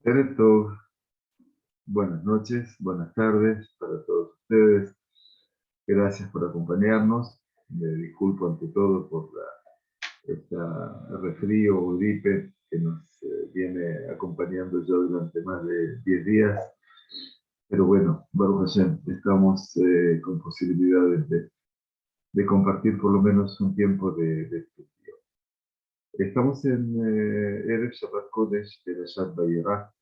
Erev Tov, buenas noches, buenas tardes para todos ustedes. Gracias por acompañarnos. Me disculpo ante todo por esta resfrío o gripe que nos viene acompañando ya durante más de 10 días. Pero bueno, Baruch Hashem, estamos con posibilidades de compartir por lo menos un tiempo de estudio. Estamos en Erev Shabbat Kodesh de Shabbat Vayera.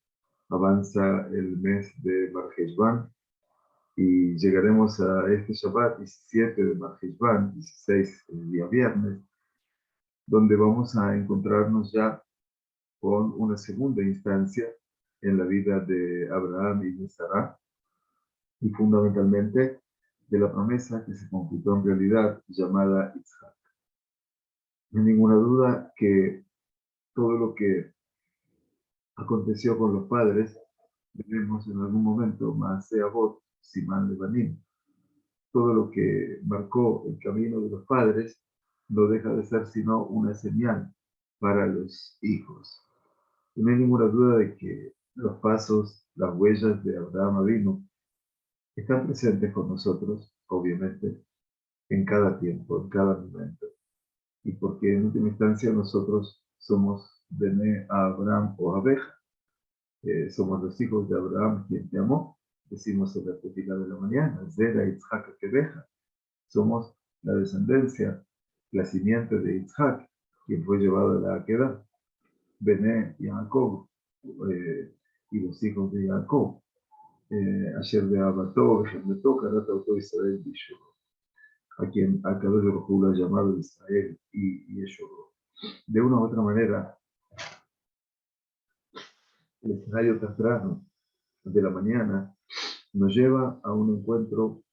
Avanza el mes de Mar Heshvan y llegaremos a este Shabbat 17 de Mar Heshvan, 16 el día viernes, donde vamos a encontrarnos ya con una segunda instancia en la vida de Abraham y de Sarah, y fundamentalmente de la promesa que se concretó en realidad llamada Yitzhak. No hay ninguna duda que todo lo que aconteció con los padres, veremos en algún momento Maaseh Avot, Simán Levanim. Todo lo que marcó el camino de los padres no deja de ser sino una señal para los hijos. Y no hay ninguna duda de que los pasos, las huellas de Abraham Avinu están presentes con nosotros, obviamente, en cada tiempo, en cada momento. Y porque en última instancia nosotros somos Bene Abraham o Abeja. Somos los hijos de Abraham, quien te amó. Decimos en la tefila de la mañana, Zera Yitzhak Kebeja. Somos la descendencia, la simiente de Yitzhak, quien fue llevado a la Akedah. Bené y Jacob, y los hijos de Jacob. Ayer de Abató, Bejetmetó, Karatauto Israel Bishu. A quien Akadosh Baruj Hu ha llamado Israel y Yeshua. De una u otra manera, el escenario temprano de la mañana nos lleva a un encuentro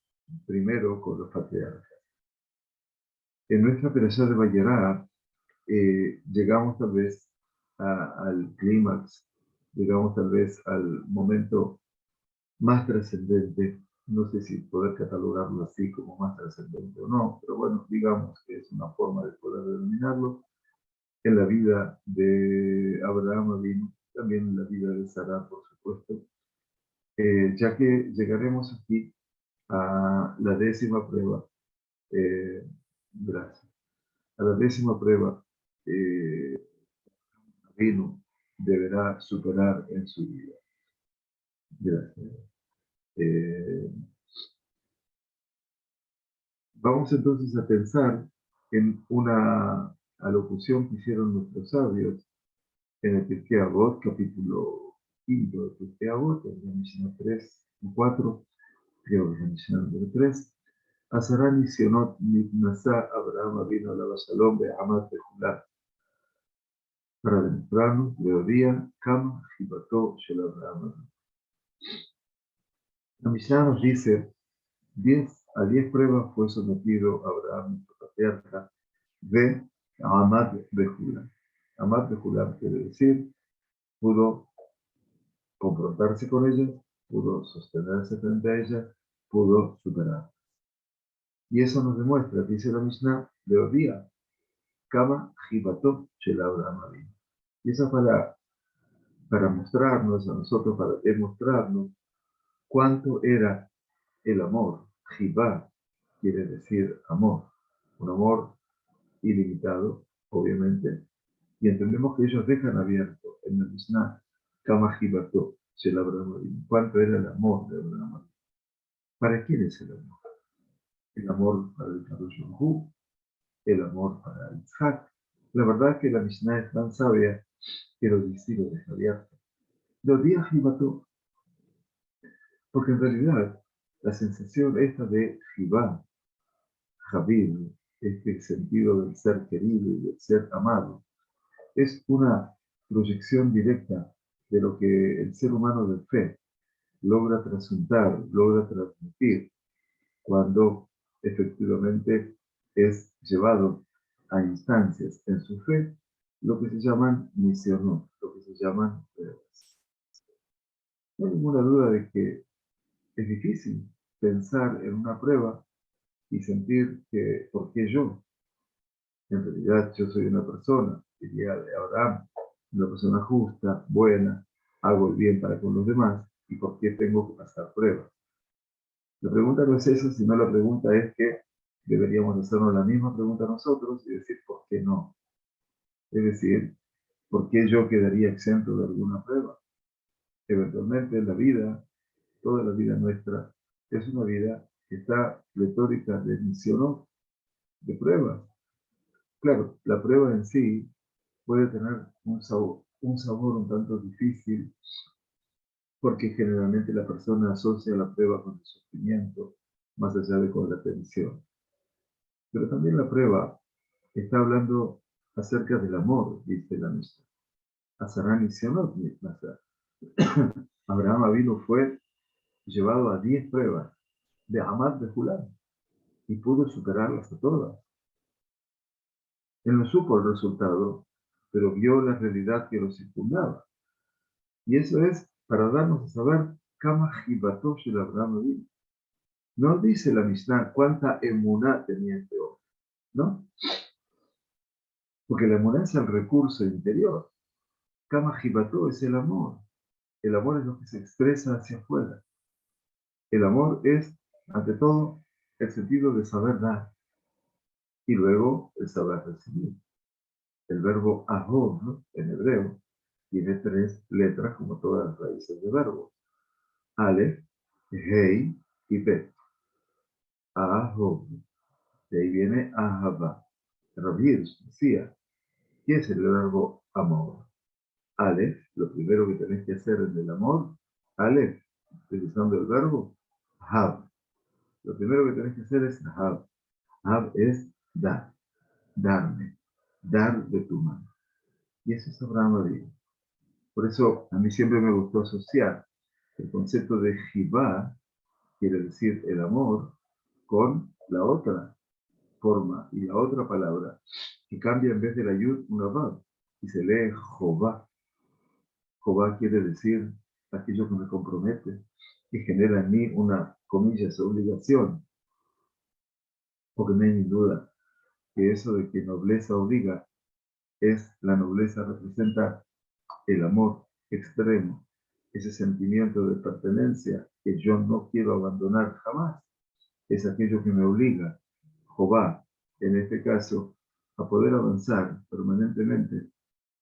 primero con los patriarcas. En nuestra Perashá de Vayera llegamos tal vez al clímax, llegamos tal vez al momento más trascendente, no sé si poder catalogarlo así como más trascendente o no, pero bueno, digamos que es una forma de poder denominarlo, en la vida de Abraham Avinu, también en la vida de Sarah, por supuesto, ya que llegaremos aquí a la 10ª prueba, gracias, a la 10ª prueba Avinu deberá superar en su vida. Gracias. Vamos entonces a pensar en una alocución que hicieron nuestros sabios en el Pirkei Avot, capítulo 5 de Pirkei Avot, en la Mishnah 3 y 4, creo que es la Mishnah número 3. Asara nisionot nitnasa Abraham Avinu alava shalom be'amad bechulat. Para demostrarnos, teoría, Kama Jibato Shel Abraham Avinu. La Mishnah nos dice, 10 pruebas fue sometido Abraham, nuestro patriarca, de Amad Bejulam. Amad Bejulam quiere decir, pudo confrontarse con ellas, pudo sostenerse frente a ellas, pudo superar. Y eso nos demuestra, dice la Mishnah, de Odía, Kama Jibato Shel Abraham Avinu. Y eso para mostrarnos a nosotros, para demostrarnos cuánto era el amor. Jibá quiere decir amor, un amor ilimitado, obviamente, y entendemos que ellos dejan abierto en el Mishnah, Kama Jibato Shel Abraham Avinu, cuánto era el amor de Abraham Avinu. ¿Para quién es el amor? El amor para el Kadosh Baruj Hu, el amor para Yitzhak. La verdad es que la Mishnah es tan sabia que lo deja abierto. Lo di a Jibato, porque en realidad la sensación esta de Jibá, Jabib, este sentido del ser querido y del ser amado, es una proyección directa de lo que el ser humano de fe logra trasuntar, logra transmitir cuando efectivamente es llevado a instancias en su fe, lo que se llaman misionot, lo que se llaman pruebas. No hay ninguna duda de que es difícil pensar en una prueba y sentir que, ¿por qué yo? En realidad yo soy una persona, diría de Abraham, una persona justa, buena, hago el bien para con los demás y por qué tengo que pasar pruebas. La pregunta no es esa, sino la pregunta es que deberíamos hacernos la misma pregunta nosotros y decir, ¿por qué no? Es decir, ¿por qué yo quedaría exento de alguna prueba? Eventualmente la vida, toda la vida nuestra, es una vida que está pletórica de misiones, de pruebas. Claro, la prueba en sí puede tener un sabor un tanto difícil, porque generalmente la persona asocia la prueba con el sufrimiento, más allá de con la tensión. Pero también la prueba está hablando acerca del amor, dice la Mishnah. Azarán y Sionot, Abraham Avinu fue llevado a 10 pruebas de Amad de Julán y pudo superarlas a todas. Él no supo el resultado, pero vio la realidad que lo circundaba. Y eso es para darnos a saber Kama Jibatov el Abraham Avinu. No dice la Mishnah cuánta emuná tenía este hombre, ¿no? Porque la emuná es el recurso interior. Kama Jibatov es el amor. El amor es lo que se expresa hacia afuera. El amor es, ante todo, el sentido de saber dar y luego el saber recibir. El verbo ahov, ¿no? En hebreo, tiene 3 letras como todas las raíces de verbo. Aleph, Hei y Bet. Ahov. De ahí viene Ahava. Rabir decía, ¿qué es el verbo amor? Aleph, lo primero que tenés que hacer en el amor, Aleph, utilizando el verbo Hav. Lo primero que tenés que hacer es Hav. Hav es dar, darme, dar de tu mano. Y eso es Abraham Avinu. Por eso a mí siempre me gustó asociar el concepto de Jibá, quiere decir el amor, con la otra forma y la otra palabra que cambia en vez de la yud una vav y se lee Jobá. Jobá quiere decir aquello que me compromete, que genera en mí una, comillas, obligación, porque no hay ni duda que eso de que nobleza obliga es la nobleza, representa el amor extremo, ese sentimiento de pertenencia que yo no quiero abandonar jamás, es aquello que me obliga, Jehová, en este caso, a poder avanzar permanentemente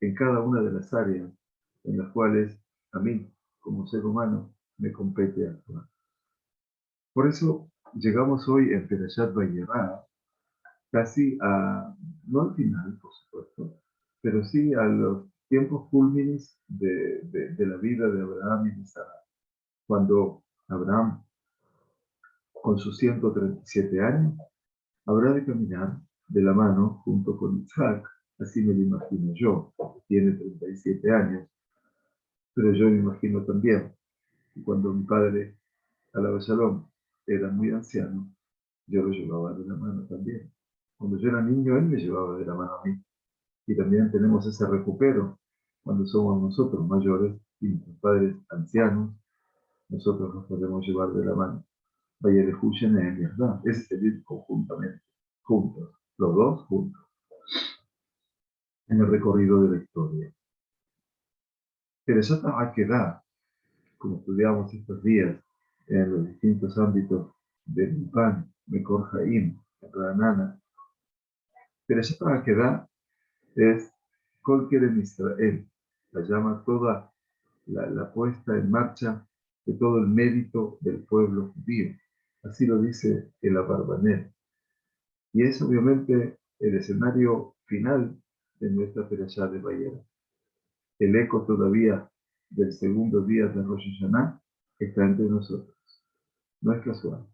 en cada una de las áreas en las cuales a mí, como ser humano, me compete actuar. Por eso llegamos hoy en Perashat Vayera, casi a, no al final, por supuesto, pero sí a los tiempos cúlmines de la vida de Abraham y de Sara. Cuando Abraham, con sus 137 años, habrá de caminar de la mano junto con Isaac, así me lo imagino yo, porque tiene 37 años, pero yo me imagino también que cuando mi padre, Alaba Shalom, era muy anciano, yo lo llevaba de la mano también. Cuando yo era niño, él me llevaba de la mano a mí. Y también tenemos ese recupero cuando somos nosotros mayores y nuestros padres ancianos, nosotros nos podemos llevar de la mano. Vaya de Hushen en verdad, ese es el ir conjuntamente, juntos, los dos juntos, en el recorrido de la historia. Pero eso está quedar, como estudiamos estos días en los distintos ámbitos de Mipan, Mekor Jaim, Ranana. Pero eso está quedar es cualquier en Israel, la llama toda la puesta en marcha de todo el mérito del pueblo judío. Así lo dice el Abarbanel. Y es obviamente el escenario final de nuestra Perashá de Vayera. El eco todavía del segundo día de Rosh Hashanah está entre nosotros. No es casual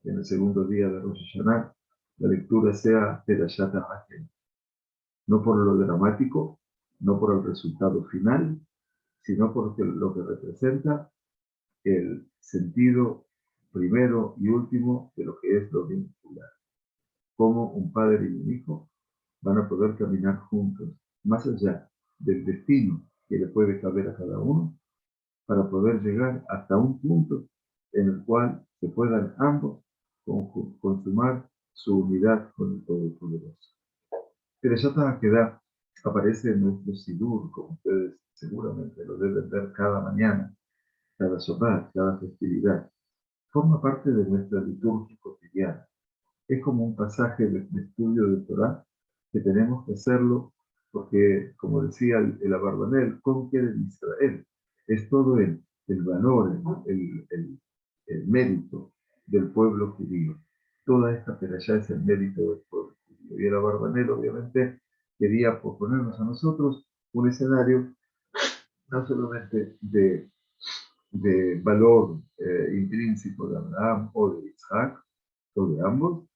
que en el segundo día de Rosh Hashanah la lectura sea Perashat HaHakel. No por lo dramático, no por el resultado final, sino por lo que representa el sentido primero y último de lo que es lo vincular. Cómo un padre y un hijo van a poder caminar juntos, más allá del destino que le puede caber a cada uno, para poder llegar hasta un punto en el cual se puedan ambos consumar su unidad con el Todopoderoso. Pero ya está a quedar aparece en nuestro Sidur, como ustedes seguramente lo deben ver cada mañana, cada Shabbat, cada festividad. Forma parte de nuestra liturgia cotidiana. Es como un pasaje de estudio de Torah que tenemos que hacerlo porque, como decía el Abarbanel, ¿cómo queda en Israel? Es todo el valor, el mérito del pueblo judío. Toda esta perashá es el mérito del pueblo judío. Y el Abarbanel, obviamente, quería proponernos a nosotros un escenario no solamente de valor intrínseco de Abraham o de Isaac, o de ambos,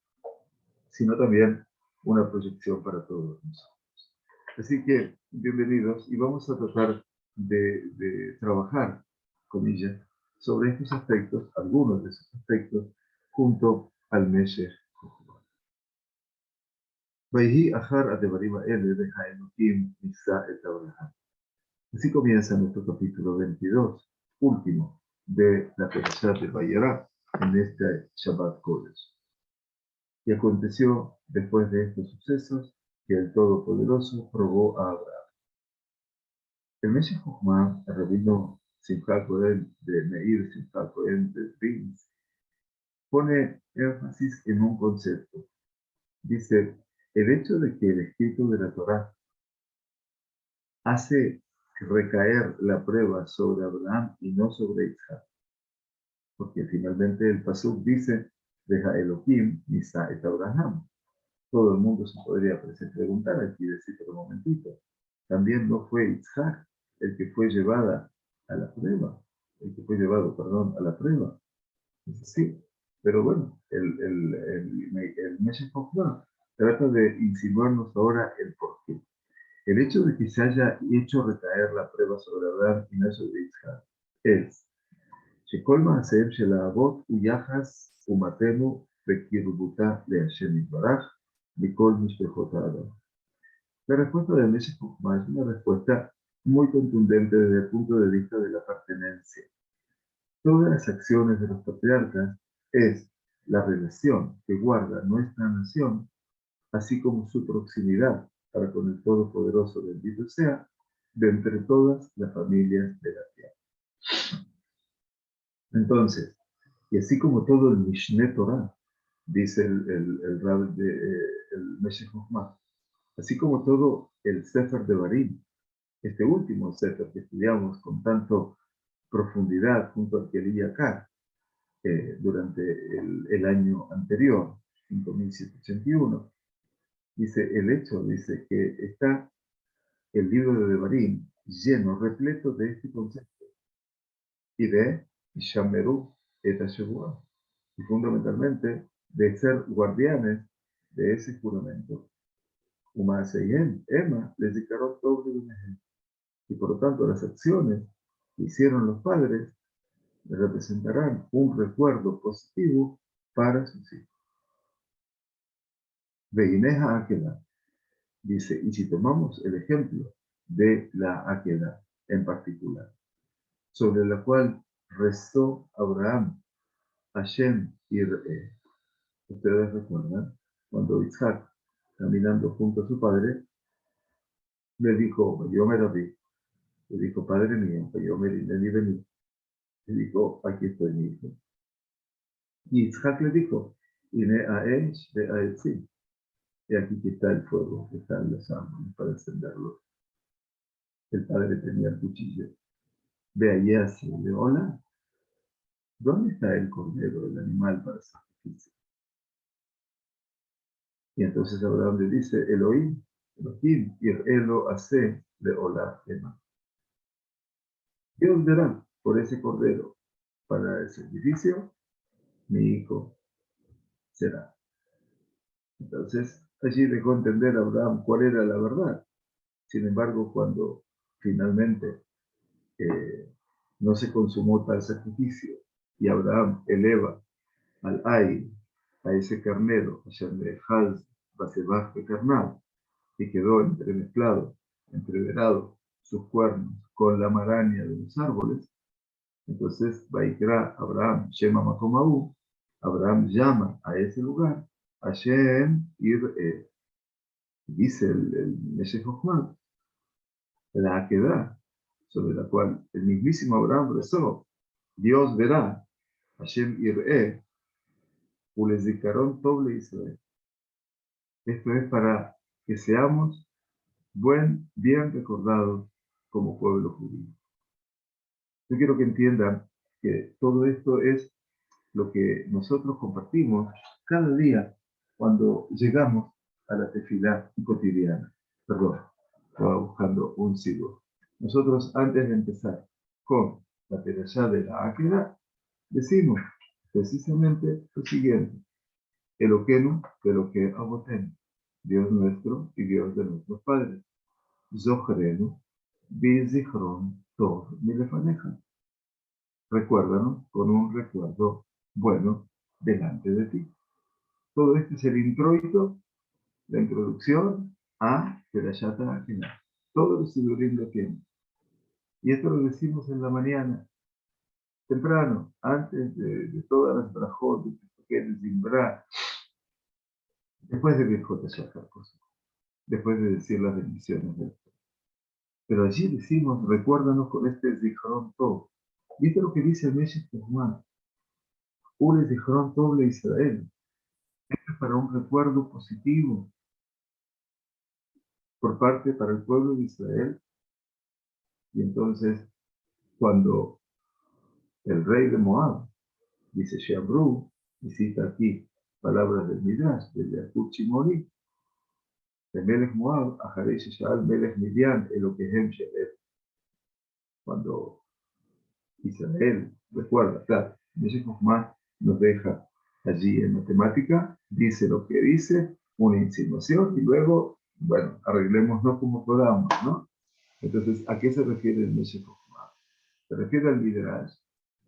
sino también una proyección para todos nosotros. Así que, bienvenidos, y vamos a tratar de trabajar, comillas, sobre estos aspectos, algunos de esos aspectos, junto al Meshech Chochmah. Vayhi achar adevarim ha'ele deja Elohim nisa et Abraham. Así comienza nuestro capítulo 22, último de la Perashá de Vayera en este Shabbat Kodesh. Y aconteció, después de estos sucesos, que el Todopoderoso probó a Abraham. El Meshech Chochmah, el rabino Simcha Cohen de Meir Simcha Cohen de Prince, pone énfasis en un concepto. Dice, el hecho de que el escrito de la Torá hace recaer la prueba sobre Abraham y no sobre Isaac. Porque finalmente el Pasuk dice, deja Elohim, Nisa et Abraham. Todo el mundo se podría preguntar aquí, decir, pero un momentito, también no fue Isaac el que fue llevada a la prueba, el que fue llevado, perdón, a la prueba. Dice, sí, pero bueno, el Meshech Chochmah trata de insinuarnos ahora el porqué. El hecho de que se haya hecho recaer la prueba sobre Abraham y no sobre Isaac es שכל מעשיהם של האבות הוא יחס אומתנו בקרבותה להשם יתברך מכל משפחות האדם. La respuesta del Meshech Chochmah es una respuesta muy contundente desde el punto de vista de la pertenencia. Todas las acciones de los patriarcas es la relación que guarda nuestra nación, así como su proximidad para con el Todopoderoso bendito sea, de entre todas las familias de la tierra. Entonces, y así como todo el Mishneh Torah, dice el Rab de el Meshech Chochmah, así como todo el Sefer de Barim, este último Sefer que estudiamos con tanto profundidad junto al Keli Yakar durante el año anterior, 5781, dice el hecho, dice que está el libro de Devarim lleno, repleto de este concepto y de Shameru et Hashevuah, y fundamentalmente de ser guardianes de ese juramento. Emma les declaró todo el ejemplo. Y por lo tanto las acciones que hicieron los padres representarán un recuerdo positivo para sus hijos. Veineja Aquedah dice, y si tomamos el ejemplo de la Aquedah en particular, sobre la cual rezó Abraham, Hashem Ir'e. Ustedes recuerdan cuando Isaac, caminando junto a su padre, le dijo, yo me David, le dijo, padre mío, yo me vení. Le dijo, aquí estoy mi hijo. Y Isaac le dijo, Ine Aesh de Aetzim. Y aquí que está el fuego, que están los árboles para encenderlo. El padre tenía el cuchillo. Ve allá, se le hola. ¿Dónde está el cordero, el animal para sacrificio? Y entonces Abraham le dice, Elohim, Ir'elo hace le hola ema. Dios verá por ese cordero para el sacrificio, mi hijo será. Entonces, allí dejó entender a Abraham cuál era la verdad. Sin embargo, cuando finalmente no se consumó tal sacrificio y Abraham eleva al Ay, a ese carnero, Haz, Basebach carnal, y quedó entremezclado, entreverado sus cuernos con la maraña de los árboles, entonces Vaikra Abraham, Shema Makomahu, Abraham llama a ese lugar Hashem Ir'e, Dice el Meshech Chochmah, la Akedah, sobre la cual el mismísimo Abraham rezó, Dios verá, Hashem Ir'eh, Ulezikaron Toble Israel. Esto es para que seamos bien recordados como pueblo judío. Yo quiero que entiendan que todo esto es lo que nosotros compartimos cada día cuando llegamos a la tefilá cotidiana. Perdón, estaba buscando un siglo. Nosotros, antes de empezar con la perashá de la Áquila, decimos precisamente lo siguiente: Eloquenu, Eloque Abotenu, Dios nuestro y Dios de nuestros padres. Zohrenu, Bizichron, Tov, Milefaneja. Recuérdanos con un recuerdo bueno delante de ti. Todo esto es el introito, la introducción a Perashat Ha'akedah. Todos los sidurim lo tienen. Y esto lo decimos en la mañana, temprano, antes de todas las brajot, de Zimbra, después de Birjot HaShachar, después de decir las bendiciones de esto. Pero allí decimos, recuérdanos con este Zichron Tov. ¿Viste lo que dice el Meshech Chochmah? Ule Zichron Tov le Israel. Esto es para un recuerdo positivo para el pueblo de Israel. Y entonces, cuando el rey de Moab dice Sheabru, y cita aquí palabras del Midrash, de Yaakov Chimori, de Melech Moab, Aharei Sheshal Melech Midian, Elokehem She'el. Cuando Israel recuerda, claro, Meshech Chochmah nos deja allí en matemática, dice lo que dice, una insinuación, y luego, bueno, arreglémonos como podamos, ¿no? Entonces, ¿a qué se refiere el Meshech Chochmah? Se refiere al Midrash,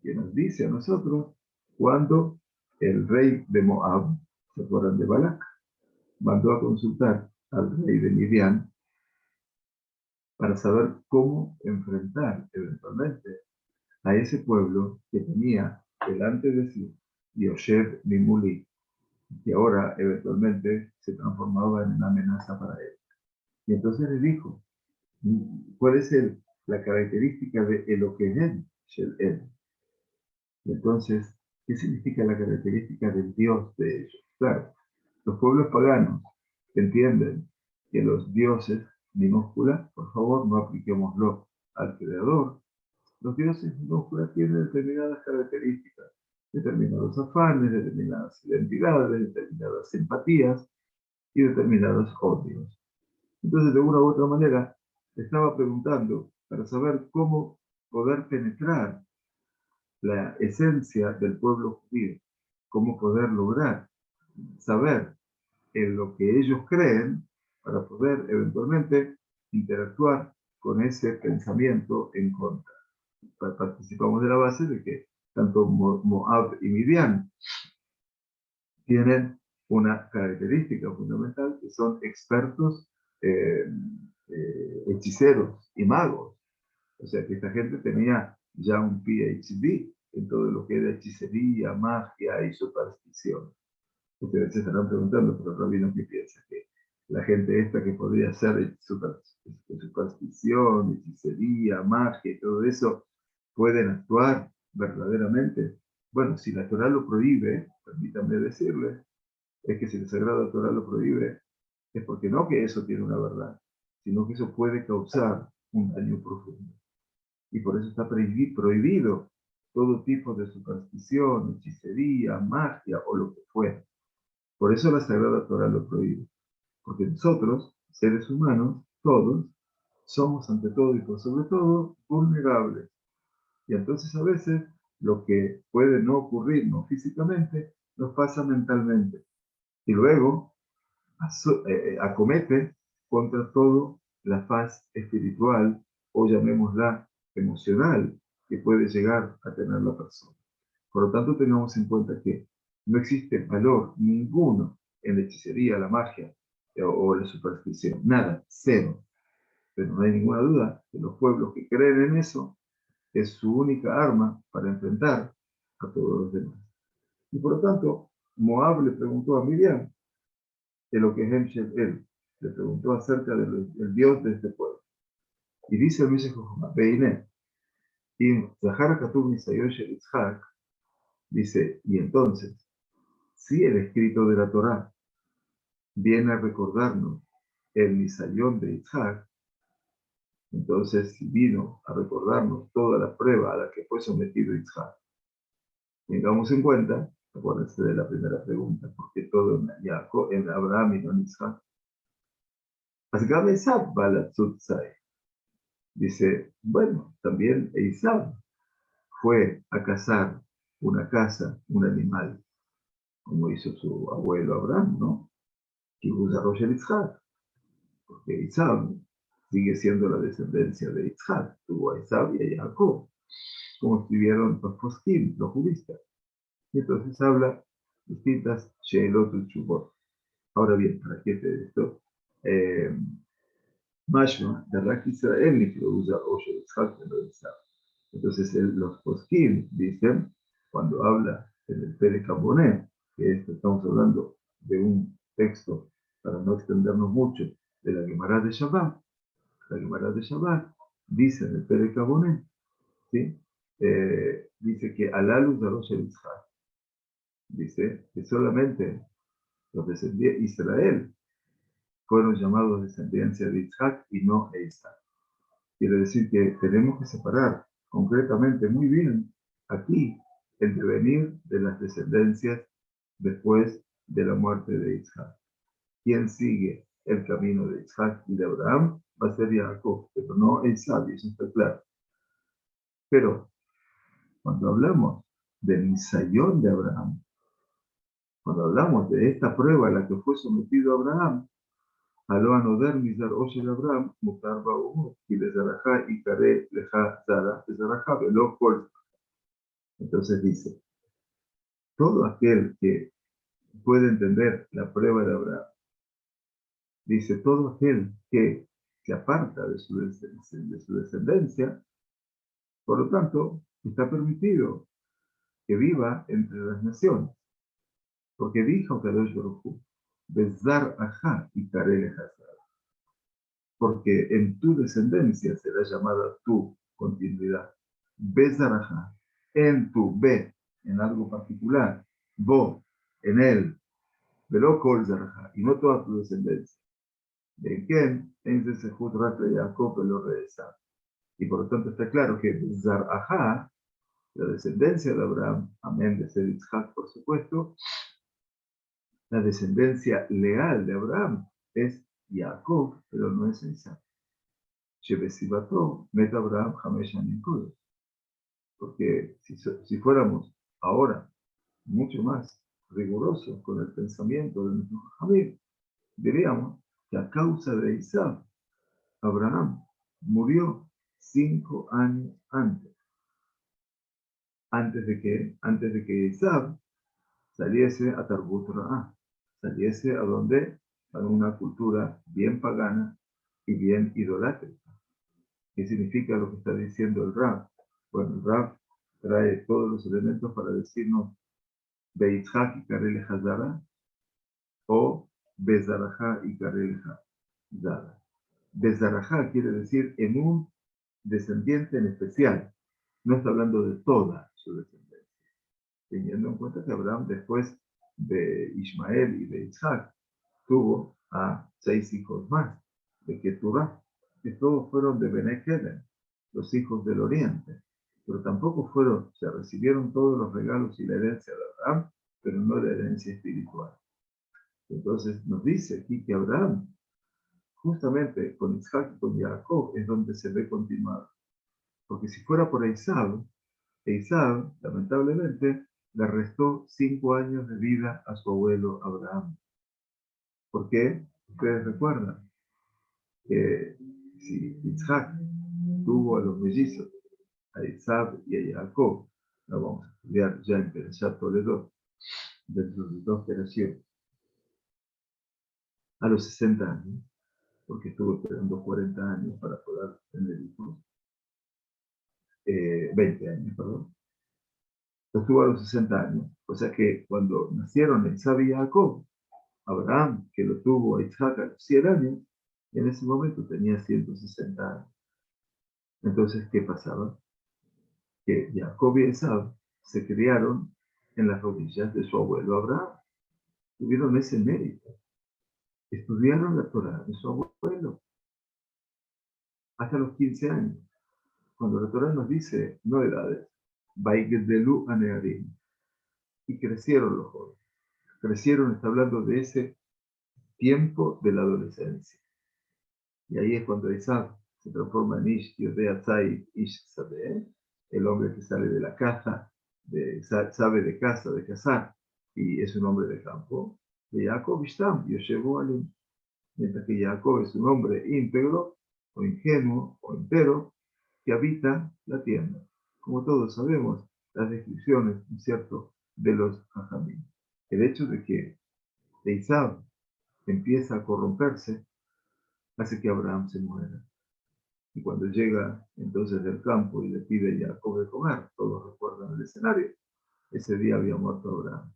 que nos dice a nosotros cuando el rey de Moab, ¿se acuerdan de Balak? Mandó a consultar al rey de Midian para saber cómo enfrentar eventualmente a ese pueblo que tenía delante de sí Yoshev Mimuli, que ahora eventualmente se transformaba en una amenaza para él. Y entonces le dijo, ¿cuál es la característica de Elokehem Shel El? Y entonces, ¿qué significa la característica del Dios de ellos? Claro, los pueblos paganos entienden que los dioses, minúscula, por favor, no apliquémoslo al creador. Los dioses minúsculas tienen determinadas características, determinados afanes, determinadas identidades, determinadas simpatías y determinados odios. Entonces, de una u otra manera, estaba preguntando para saber cómo poder penetrar la esencia del pueblo judío, cómo poder lograr saber en lo que ellos creen para poder eventualmente interactuar con ese pensamiento en contra. Participamos de la base de que tanto Moab y Midian tienen una característica fundamental, que son expertos hechiceros y magos. O sea que esta gente tenía ya un PhD en todo lo que era hechicería, magia y superstición. Ustedes se estarán preguntando, pero Rabino, ¿qué piensa? Que la gente esta que podría hacer superstición, hechicería, magia y todo eso, ¿pueden actuar verdaderamente? Bueno, si la Torah lo prohíbe, permítanme decirles, es que si el Sagrado Torah lo prohíbe, es porque no que eso tiene una verdad, sino que eso puede causar un daño profundo. Y por eso está prohibido todo tipo de superstición, hechicería, magia o lo que fuera. Por eso la Sagrada Torah lo prohíbe. Porque nosotros, seres humanos, todos, somos ante todo y por sobre todo vulnerables. Y entonces a veces lo que puede no ocurrirnos físicamente, nos pasa mentalmente. Y luego acomete contra todo la faz espiritual, o llamémosla emocional, que puede llegar a tener la persona. Por lo tanto, tengamos en cuenta que no existe valor ninguno en la hechicería, la magia o la superstición. Nada, cero. Pero no hay ninguna duda que los pueblos que creen en eso es su única arma para enfrentar a todos los demás. Y por lo tanto, Moab le preguntó a Miriam de lo que es Hemshel él. le preguntó acerca del Dios de este pueblo. Y dice el Meshech Jochma, Beiné, y Zahara Katuv Nisayon Shel Yitzhak, dice, y entonces, si el escrito de la Torá viene a recordarnos el Nisayón de Yitzhak, entonces si vino a recordarnos toda la prueba a la que fue sometido Yitzhak, tengamos en cuenta, acuérdense de la primera pregunta, porque todo en Jacob, en Abraham y no en Yitzhak. Asgab Esav Balatzut Sai. Dice, bueno, también Esav fue a cazar una casa, un animal, como hizo su abuelo Abraham, ¿no? Que usa Rosh Yitzhak, porque Esav sigue siendo la descendencia de Yitzhak, tuvo a Esav y a Jacob, como escribieron los poskim, los juristas. Y entonces habla distintas Sheilot y Chubot. Ahora bien, ¿para qué te esto? Mashma, de Rak Israel, ni que lo usa Rosh Yitzhak, pero Esav. Entonces los poskim dicen, cuando habla en el Perek Haboné, que estamos hablando de un texto, para no extendernos mucho, de la Gemara de Shabbat, la Gemara de Shabbat dice en el Perek Haboné, ¿sí? Dice que Alalus de Rosh Yitzhak, dice que solamente los descendientes de Israel fueron llamados descendencia de Yitzhak y no Esaú. Quiere decir que tenemos que separar concretamente muy bien aquí el devenir de las descendencias después de la muerte de Isaac. Quien sigue el camino de Isaac y de Abraham va a ser Jacob, pero no Esaú, eso está claro. Pero cuando hablamos del Nisayón de Abraham, cuando hablamos de esta prueba a la que fue sometido Abraham, Aló anoder mizar oshel Abraham, mutar ba'u, y de zarajá y care leja zara, de zarajá, velo kol. Entonces dice, todo aquel que puede entender la prueba de Abraham, dice, todo aquel que se aparta de su descendencia, por lo tanto, está permitido que viva entre las naciones. Porque dijo Kadosh Baruj Hu, Bezar ajá y care leja zara. Porque en tu descendencia será llamada tu continuidad. Bezaraja, en tu, be, en algo particular, bo, en él, pero kol zaraja, y no toda tu descendencia. ¿De quién? En ese sejut rata de Jacob, lo reesa. Y por lo tanto está claro que Zaraja, la descendencia de Abraham, amén de ser Yitzhak, por supuesto, la descendencia leal de Abraham es Jacob, pero no es Isaac. Shebesibato, Met Abraham Hamesh Anim Kodesh. Porque si fuéramos ahora mucho más rigurosos con el pensamiento de nuestro Jamil, diríamos que a causa de Isaac, Abraham murió 5 años antes de que Isaac saliese a Tarbut Ra'ah, saliese a donde, a una cultura bien pagana y bien idolátrica. ¿Qué significa lo que está diciendo el Rab? Bueno, el Rab trae todos los elementos para decirnos Beitzhak y Karel Hazara o Bezarajá y Karel Hazara. Bezarajá quiere decir en un descendiente en especial. No está hablando de toda su descendencia. Teniendo en cuenta que Abraham, después de Ismael y de Isaac, tuvo a 6 hijos más de Keturah, que todos fueron de Bene Keden, los hijos del oriente, pero tampoco se recibieron todos los regalos y la herencia de Abraham, pero no la herencia espiritual. Entonces nos dice aquí que Abraham, justamente con Isaac y con Jacob, es donde se ve continuado. Porque si fuera por Esaú, lamentablemente, le restó 5 años de vida a su abuelo Abraham. ¿Por qué? Ustedes recuerdan que si Isaac tuvo a los mellizos, a Isaac y a Jacob, lo vamos a estudiar ya en Perashat Toledo, dentro de 2 generaciones, a los 60 años, porque estuvo esperando 40 años para poder tener hijos, 20 años, perdón, estuvo a los 60 años. O sea que cuando nacieron Isaac y Jacob, Abraham, que lo tuvo a Isaac a los 100 años, en ese momento tenía 160 años. Entonces, ¿qué pasaba? Que Jacob y Esaú se criaron en las rodillas de su abuelo Abraham. Tuvieron ese mérito. Estudiaron la Torah de su abuelo hasta los 15 años. Cuando la Torah nos dice, no edades, Vaigdelu Anearim, y crecieron los jóvenes. Crecieron, está hablando de ese tiempo de la adolescencia. Y ahí es cuando Isaac se transforma en Ish Yodea Tzai Ish Sadeh, el hombre que sale de la casa, sabe de casa, de cazar, y es un hombre de campo. De Jacob Ishtam, Yoshevu Alim. Mientras que Jacob es un hombre íntegro, o ingenuo, o entero, que habita la tienda. Como todos sabemos, las descripciones, ¿no es cierto?, de los Jajamim. El hecho de que Isaac empieza a corromperse hace que Abraham se muera. Y cuando llega entonces del campo y le pide a Jacob de comer, todos recuerdan el escenario, ese día había muerto Abraham.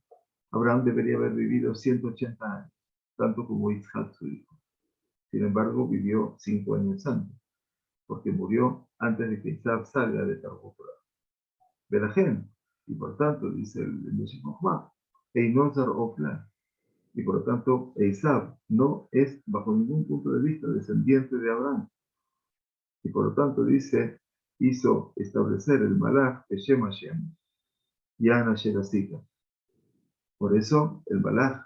Abraham debería haber vivido 180 años, tanto como Isaac su hijo. Sin embargo, vivió 5 años antes, porque murió antes de que Isaac salga de Tarbucra. De la gente, y por tanto, dice el Meshimochma, Einozar Ofla, y por lo tanto, Isaac no es, bajo ningún punto de vista, descendiente de Abraham. Y por lo tanto, dice, hizo establecer el Malach de Shem Hashem, Yana Sherasika. Por eso, el Malach,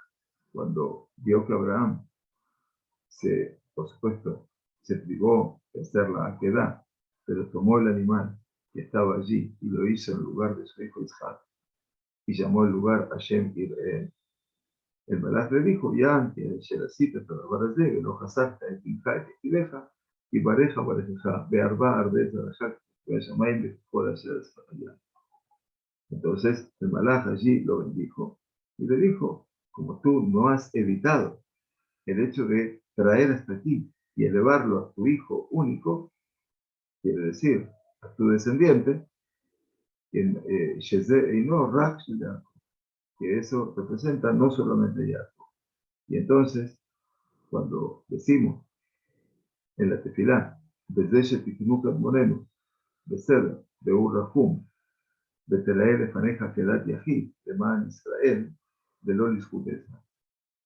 cuando vio que Abraham por supuesto, se privó de hacer la Akedah, pero tomó el animal que estaba allí y lo hizo en lugar de su hijo Isaac, y llamó el lugar Hashem Ireel. El Malach le dijo, ya que Sherasita te lo no jasacta en Pinca y Tileja, y pareja, Bearba, Arbeza, Rajak, Beashamayim, Fuera Sherasita. Entonces el Malach allí lo bendijo y le dijo, como tú no has evitado el hecho de traer hasta aquí y elevarlo a tu hijo único, quiere decir, a tu descendiente, que eso representa no solamente Jacob. Y entonces, cuando decimos en la tefilá, desde Tiknuk Monenu, Beseda, Beurrahum, Betelael Faneja Kedat Yahid, de Man Israel, de Lolis Judesa.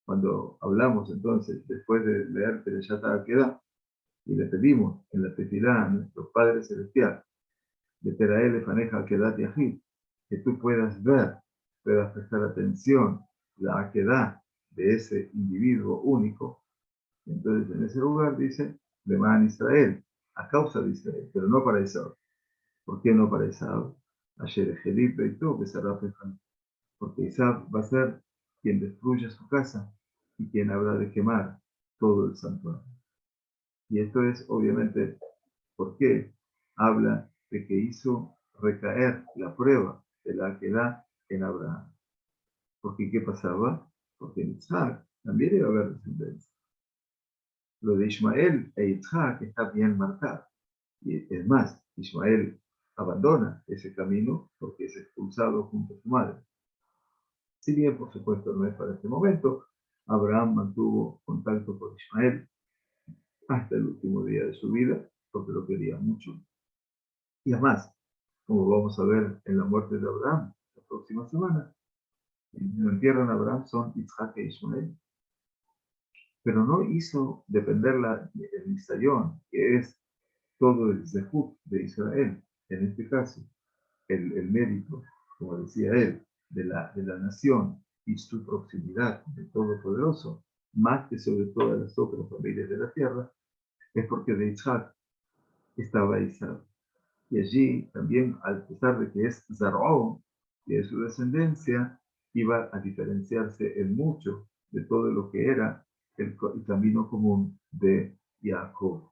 Cuando hablamos entonces, después de leer Perashat Kedat, y le pedimos en la tefilá a nuestro Padre Celestial, de Terael Faneja Kedat Yahid, que tú puedas ver, puedas prestar atención la Akedah de ese individuo único. Entonces en ese lugar dice, de Man Israel, a causa de Israel, pero no para Esaú. ¿Por qué no para Esaú? Ayer Ejelip y tú, porque Esaú va a ser quien destruya su casa y quien habrá de quemar todo el santuario. Y esto es obviamente porque habla de que hizo recaer la prueba de la Akedah en Abraham. Porque ¿qué pasaba? Porque en Isaac también iba a haber descendencia. Lo de Ismael e Isaac está bien marcado. Y es más, Ismael abandona ese camino porque es expulsado junto a su madre. Si bien, por supuesto, no es para este momento, Abraham mantuvo contacto con Ismael hasta el último día de su vida, porque lo quería mucho. Y además, como vamos a ver en la muerte de Abraham la próxima semana, lo entierran a Abraham son Isaac e Ismael. Pero no hizo depender el Nisayón, que es todo el Zehut de Israel, en este caso, el mérito, como decía él, de la nación y su proximidad del Todopoderoso, más que sobre todas las otras familias de la tierra, es porque de Isaac estaba Isaac. Y allí también, a pesar de que es Zaró, que es su descendencia, iba a diferenciarse en mucho de todo lo que era el camino común de Jacob.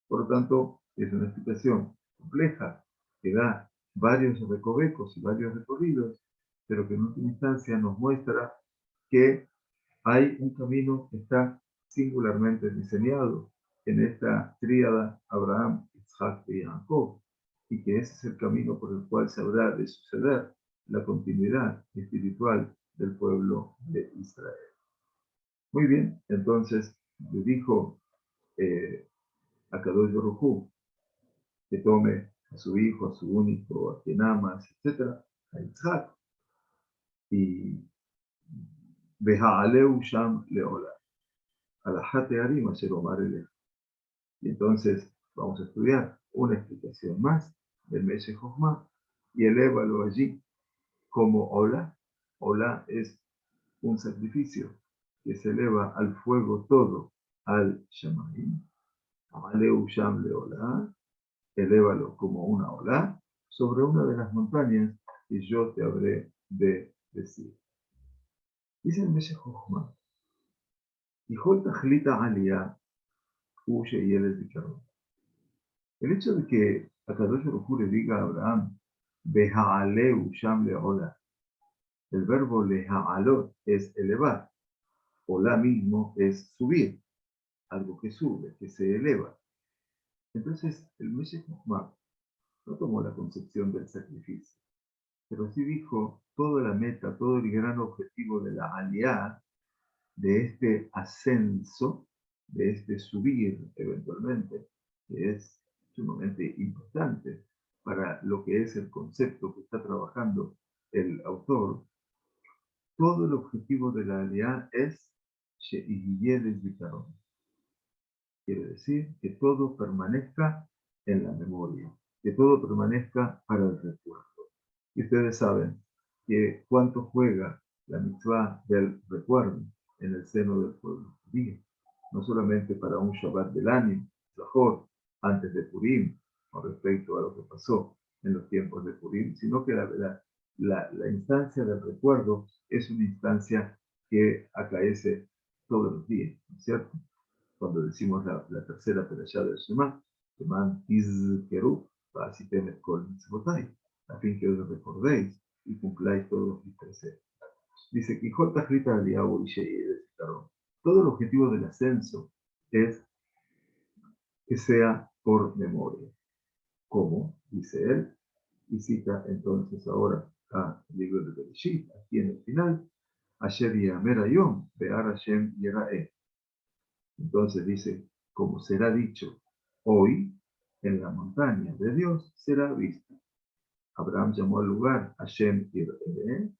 Por lo tanto, es una explicación compleja que da varios recovecos y varios recorridos, pero que en última instancia nos muestra que hay un camino que está singularmente diseñado en esta tríada Abraham, Isaac y Jacob, y que ese es el camino por el cual se habrá de suceder la continuidad espiritual del pueblo de Israel. Muy bien, entonces le dijo a Kadosh Baruj Hu que tome a su hijo, a su único, a quien amas, etc., a Isaac, y Beha'aleu Sham Leola, Alajate Arim Asher Omar Elech. Y entonces vamos a estudiar una explicación más del Meshech Jochma y elévalo allí como Ola. Ola es un sacrificio que se eleva al fuego todo, al Shamayim. Aleu Sham Leola, elévalo como una ola sobre una de las montañas y yo te habré de decir. Dice el Meshech Jochma, Hijol Tajlita Aliyah, huye y él es Zikaron. El hecho de que Akadosh Baruj Hu le diga a Abraham, Beha'aleu Sham Leola, el verbo leha'alot es elevar, ola mismo es subir, algo que sube, que se eleva. Entonces, el Meshech Jochma no tomó la concepción del sacrificio, pero sí dijo toda la meta, todo el gran objetivo de la aliá, de este ascenso, de este subir eventualmente, que es sumamente importante para lo que es el concepto que está trabajando el autor. Todo el objetivo de la aliá es She'iyeh Zikaron. Quiere decir que todo permanezca en la memoria, que todo permanezca para el recuerdo. Y ustedes saben que cuánto juega la mitzvah del recuerdo en el seno del pueblo judío. No solamente para un Shabbat del año, Zahor, antes de Purim, con respecto a lo que pasó en los tiempos de Purim, sino que la instancia del recuerdo es una instancia que acaece todos los días, ¿no es cierto? Cuando decimos la tercera perashá del Shema, Shema Tizkeru, Va'asitem et kol mitzvotai, a fin que os recordéis y cumpláis todos mis preceptos. Dice, Quijol Tajrita Aliahu y de Citarón. Todo el objetivo del ascenso es que sea por memoria. ¿Cómo? Dice él, y cita entonces ahora al libro de Bereshit, aquí en el final, Asher Yamer Ayom, Be'ar Hashem Yeraeh. Entonces dice, como será dicho hoy, en la montaña de Dios será vista. Abraham llamó al lugar Hashem Yireh,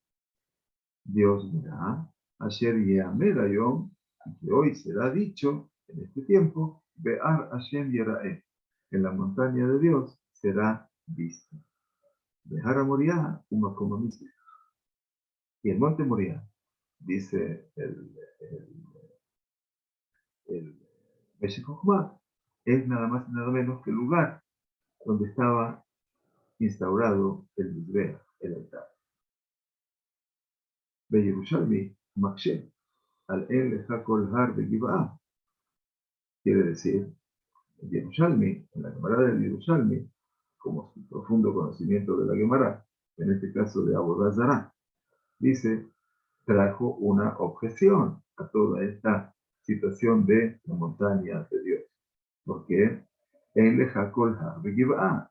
Dios verá, Asher Yeamer Ayom, y que hoy será dicho en este tiempo, Be'ar Hashem Yeraeh, en la montaña de Dios será vista. Be'ar Moriah, uma como misma. Y el monte Moriah, dice el Meshech Jochma, es nada más y nada menos que el lugar donde estaba instaurado el Mizbeach, el altar. De Yerushalmi, Makshe, al-En leja kol har begibaah. Quiere decir, el Yerushalmi, en la Gemara del Yerushalmi, como su profundo conocimiento de la Gemara, en este caso de Avodah Zará, dice, trajo una objeción a toda esta situación de la montaña de Dios. Porque en leja kol har begibaah.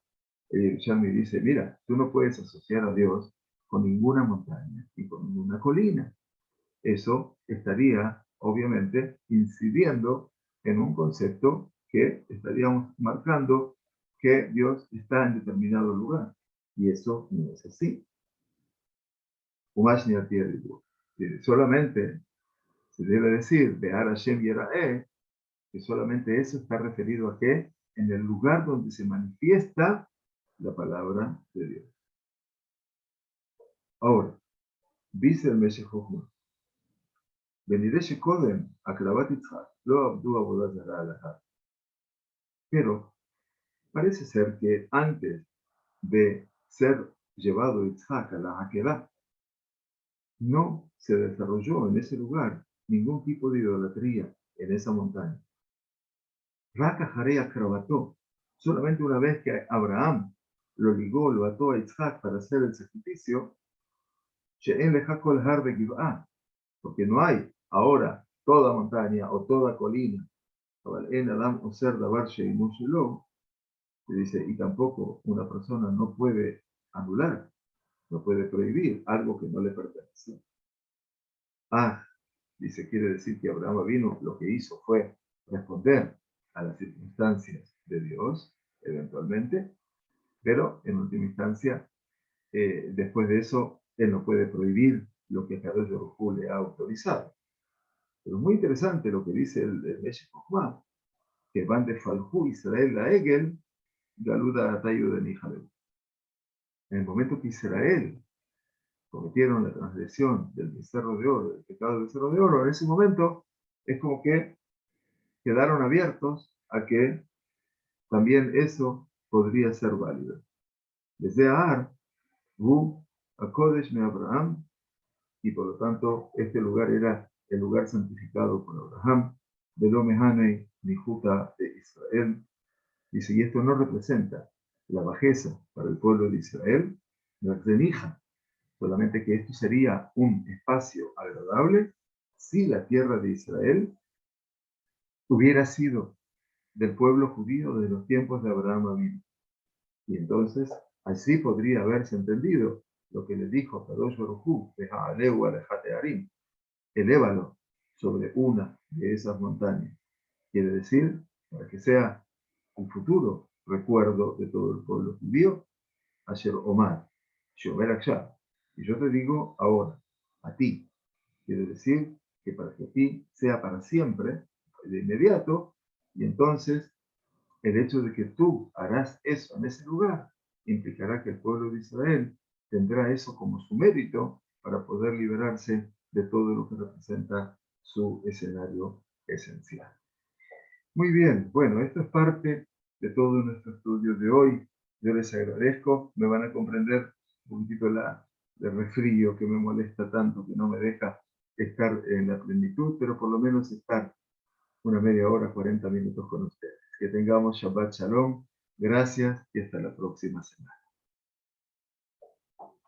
El Yerushalmi dice, mira, tú no puedes asociar a Dios con ninguna montaña y con ninguna colina. Eso estaría, obviamente, incidiendo en un concepto que estaríamos marcando que Dios está en determinado lugar. Y eso no es así. Solamente se debe decir, Be'ar Hashem Yeraeh, que solamente eso está referido a qué? En el lugar donde se manifiesta la palabra de Dios. Ahora, dice el Meshech Jochma, ונראה שקודם הקרבת יצחק לא עבדו עבודה זרה הלכה. Pero parece ser que antes de ser llevado Yitzhak a la Hakedah, no se desarrolló en ese lugar ningún tipo de idolatría en esa montaña. Raka Jarea Krabató, solamente una vez que Abraham lo ligó, lo ató a Yitzhak para hacer el sacrificio, She'en leja kol har be'giv'ah, porque no hay ahora toda montaña o toda colina, en Adam o ser davar sheinu shelo, que dice, y tampoco una persona no puede anular, no puede prohibir algo que no le pertenece. Ah, dice, quiere decir que Abraham vino, lo que hizo fue responder a las circunstancias de Dios, eventualmente, pero en última instancia, después de eso, él no puede prohibir lo que Kadosh Baruj Hu le ha autorizado. Pero es muy interesante lo que dice el Meshech Chochmah, que van de Falhu Israel la Egel, Galuda Atayu de Nijalel. En el momento que Israel cometieron la transgresión del becerro de oro, del pecado del becerro de oro, en ese momento es como que quedaron abiertos a que también eso podría ser válido. Desde Ar, Hu, a Kodesh me Abraham, y por lo tanto este lugar era el lugar santificado por Abraham, Belome Hanei, Nijuta de Israel. Dice, y esto no representa la bajeza para el pueblo de Israel, no es de Nija, solamente que esto sería un espacio agradable si la tierra de Israel hubiera sido del pueblo judío de los tiempos de Abraham Avinu. Y entonces, así podría haberse entendido lo que le dijo a Kadosh Baruj Hu, elévalo sobre una de esas montañas. Quiere decir, para que sea un futuro recuerdo de todo el pueblo judío, Asher Omar, Shomer Akshab. Y yo te digo ahora, a ti. Quiere decir que para que a ti sea para siempre, de inmediato, y entonces el hecho de que tú harás eso en ese lugar implicará que el pueblo de Israel tendrá eso como su mérito para poder liberarse de todo lo que representa su escenario esencial. Muy bien, bueno, esto es parte de todo nuestro estudio de hoy. Yo les agradezco, me van a comprender un poquito el resfrío que me molesta tanto, que no me deja estar en la plenitud, pero por lo menos estar una media hora, 40 minutos con ustedes. Que tengamos Shabbat Shalom. Gracias y hasta la próxima semana.